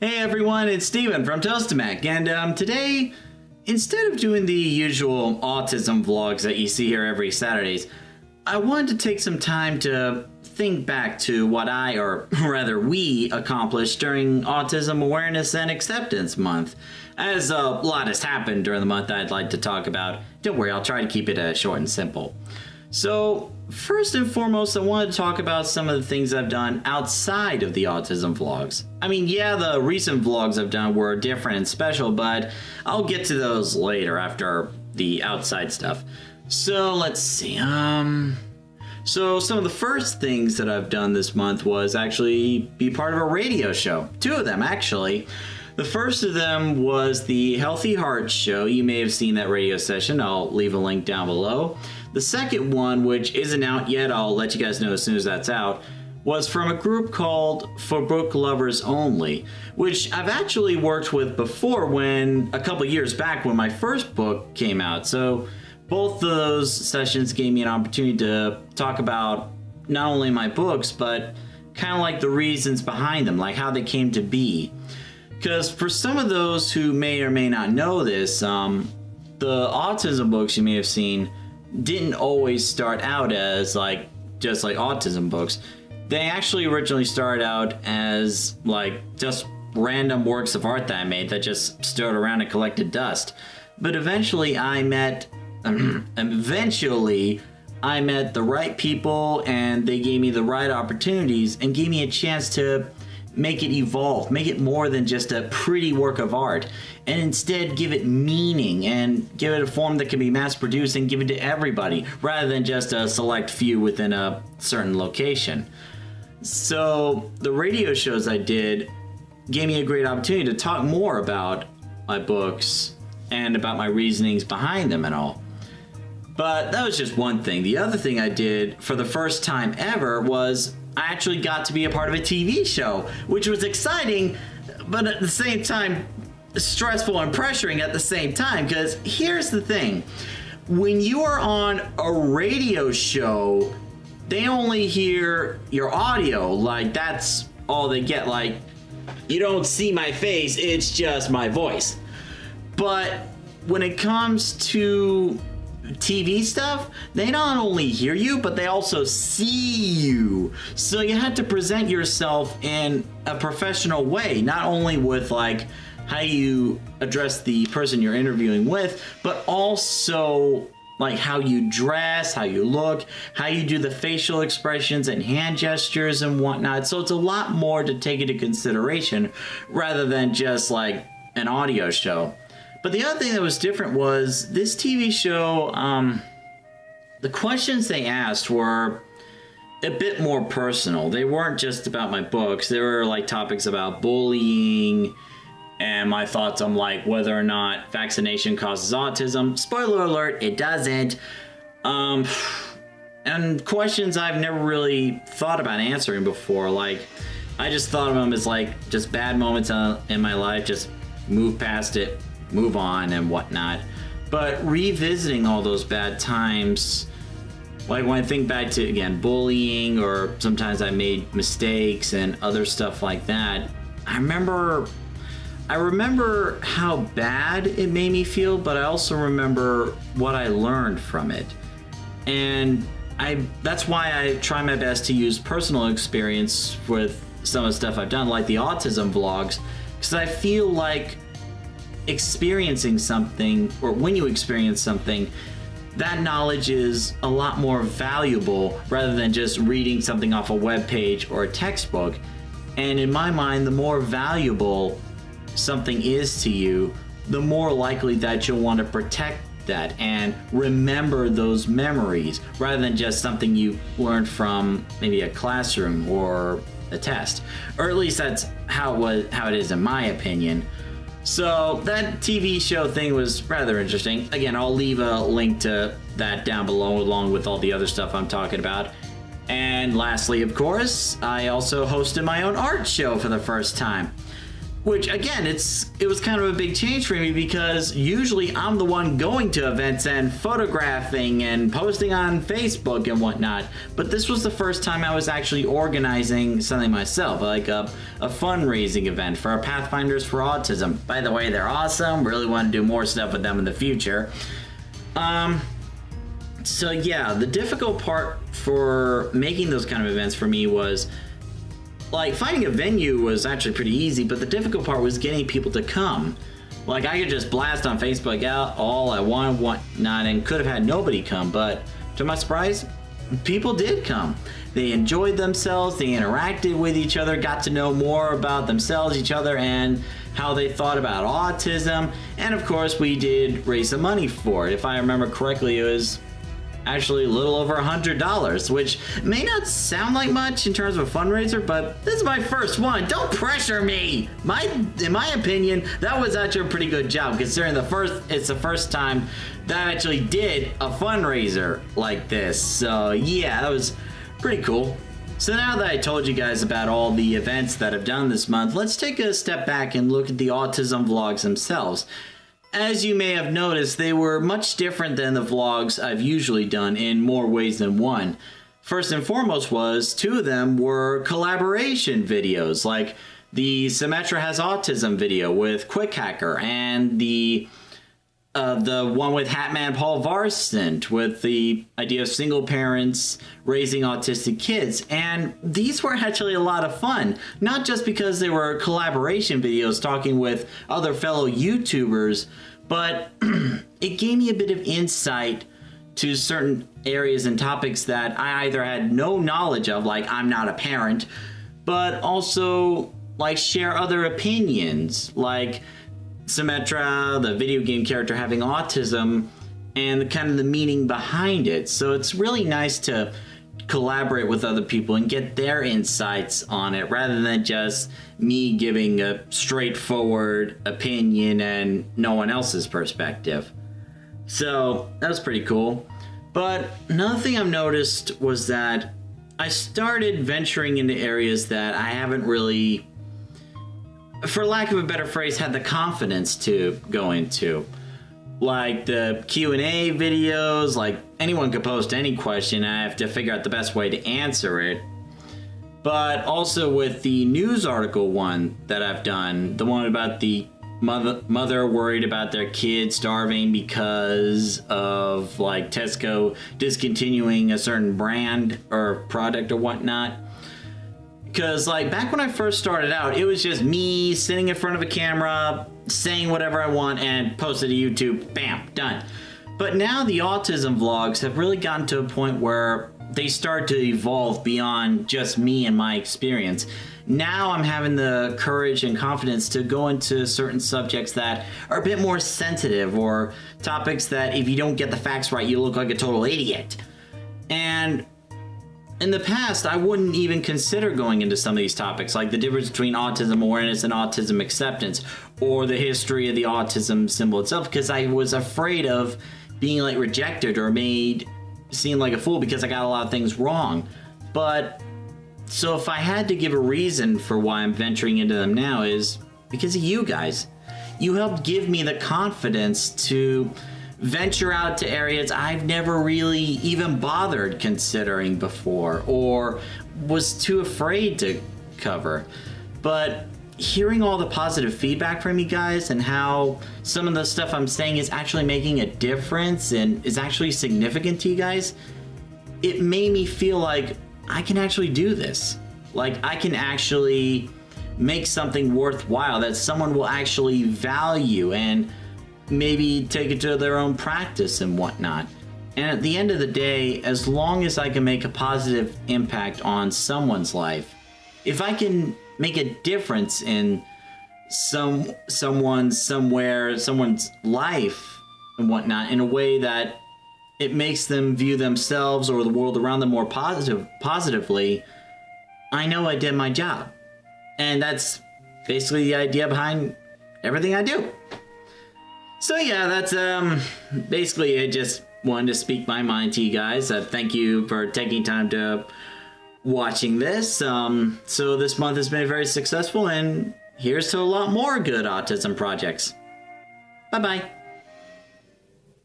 Hey everyone, it's Steven from Tostemac, and today, instead of doing the usual autism vlogs that you see here every Saturdays, I wanted to take some time to think back to what I, or rather we, accomplished during Autism Awareness and Acceptance Month. As a lot has happened during the month I'd like to talk about. Don't worry, I'll try to keep it short and simple. So, first and foremost, I wanted to talk about some of the things I've done outside of the autism vlogs. I mean, yeah, the recent vlogs I've done were different and special, but I'll get to those later after the outside stuff. So, let's see, So some of the first things that I've done this month was actually be part of a radio show. Two of them, actually. The first of them was the Healthy Heart Show. You may have seen that radio session. I'll leave a link down below. The second one, which isn't out yet, I'll let you guys know as soon as that's out, was from a group called For Book Lovers Only, which I've actually worked with before when, a couple years back, when my first book came out. So both of those sessions gave me an opportunity to talk about not only my books, but kind of like the reasons behind them, like how they came to be. Because for some of those who may or may not know this, the autism books you may have seen didn't always start out as just like autism books. They actually originally started out as just random works of art that I made that just stood around and collected dust. But eventually I met the right people, and they gave me the right opportunities and gave me a chance to make it evolve, make it more than just a pretty work of art, and instead give it meaning and give it a form that can be mass produced and given to everybody rather than just a select few within a certain location. So the radio shows I did gave me a great opportunity to talk more about my books and about my reasonings behind them and all. But that was just one thing. The other thing I did for the first time ever was I actually got to be a part of a TV show, which was exciting, but at the same time, stressful and pressuring at the same time, because here's the thing. When you are on a radio show, they only hear your audio, that's all they get, you don't see my face, it's just my voice. But when it comes to TV stuff, they not only hear you, but they also see you. So you have to present yourself in a professional way, not only with how you address the person you're interviewing with, but also how you dress, how you look, how you do the facial expressions and hand gestures and whatnot. So it's a lot more to take into consideration rather than just an audio show. But the other thing that was different was this TV show, the questions they asked were a bit more personal. They weren't just about my books. There were topics about bullying and my thoughts on whether or not vaccination causes autism. Spoiler alert, it doesn't. And questions I've never really thought about answering before. I just thought of them as just bad moments in my life, just move past it, move on and whatnot. But revisiting all those bad times, when I think back to, again, bullying, or sometimes I made mistakes and other stuff like that, I remember how bad it made me feel, but I also remember what I learned from it. And that's why I try my best to use personal experience with some of the stuff I've done, like the autism vlogs, because I feel experiencing something, or when you experience something, that knowledge is a lot more valuable rather than just reading something off a web page or a textbook. And in my mind, the more valuable something is to you, the more likely that you'll want to protect that and remember those memories rather than just something you learned from maybe a classroom or a test. Or at least that's how it is in my opinion. So that TV show thing was rather interesting. Again, I'll leave a link to that down below along with all the other stuff I'm talking about. And lastly, of course, I also hosted my own art show for the first time. Which again, it was kind of a big change for me because usually I'm the one going to events and photographing and posting on Facebook and whatnot. But this was the first time I was actually organizing something myself, like a fundraising event for our Pathfinders for Autism. By the way, they're awesome. Really want to do more stuff with them in the future. So yeah, the difficult part for making those kind of events for me was, like, finding a venue was actually pretty easy, but the difficult part was getting people to come. Like, I could just blast on Facebook out all I want, whatnot, and could have had nobody come, but to my surprise, people did come. They enjoyed themselves, they interacted with each other, got to know more about themselves, each other, and how they thought about autism, and of course, we did raise some money for it. If I remember correctly, it was actually a little over $100, which may not sound like much in terms of a fundraiser, but this is my first one. Don't pressure me. In my opinion, that was actually a pretty good job considering it's the first time that I actually did a fundraiser like this. So yeah, that was pretty cool. So now that I told you guys about all the events that I've done this month, let's take a step back and look at the autism vlogs themselves. As you may have noticed, they were much different than the vlogs I've usually done in more ways than one. First and foremost was, two of them were collaboration videos, like the Symmetra Has Autism video with Quick Hacker and the one with Hatman Paul Varsant with the idea of single parents raising autistic kids. And these were actually a lot of fun, not just because they were collaboration videos talking with other fellow YouTubers, but it gave me a bit of insight to certain areas and topics that I either had no knowledge of, like I'm not a parent, but also like share other opinions, like Symmetra, the video game character, having autism and the meaning behind it. So it's really nice to collaborate with other people and get their insights on it rather than just me giving a straightforward opinion and no one else's perspective. So that was pretty cool. But another thing I've noticed was that I started venturing into areas that I haven't really, for lack of a better phrase, had the confidence to go into. Like the Q&A videos, like anyone could post any question, and I have to figure out the best way to answer it. But also with the news article one that I've done, the one about the mother worried about their kid starving because of like Tesco discontinuing a certain brand or product or whatnot. Because like back when I first started out, it was just me sitting in front of a camera, saying whatever I want and post it to YouTube, bam, done. But now the autism vlogs have really gotten to a point where they start to evolve beyond just me and my experience. Now I'm having the courage and confidence to go into certain subjects that are a bit more sensitive, or topics that if you don't get the facts right, you look like a total idiot. And in the past, I wouldn't even consider going into some of these topics, like the difference between autism awareness and autism acceptance, or the history of the autism symbol itself, because I was afraid of being like rejected or made seem like a fool because I got a lot of things wrong. But so if I had to give a reason for why I'm venturing into them now, is because of you guys. You helped give me the confidence to venture out to areas I've never really even bothered considering before, or was too afraid to cover. But hearing all the positive feedback from you guys and how some of the stuff I'm saying is actually making a difference and is actually significant to you guys, it made me feel like I can actually do this. Like I can actually make something worthwhile that someone will actually value and maybe take it to their own practice and whatnot. And at the end of the day, as long as I can make a positive impact on someone's life, if I can make a difference in someone's life and whatnot in a way that it makes them view themselves or the world around them more positively, I know I did my job. And that's basically the idea behind everything I do. So yeah, that's basically it. Just wanted to speak my mind to you guys. Thank you for taking time to watching this. So this month has been very successful, and here's to a lot more good autism projects. Bye-bye.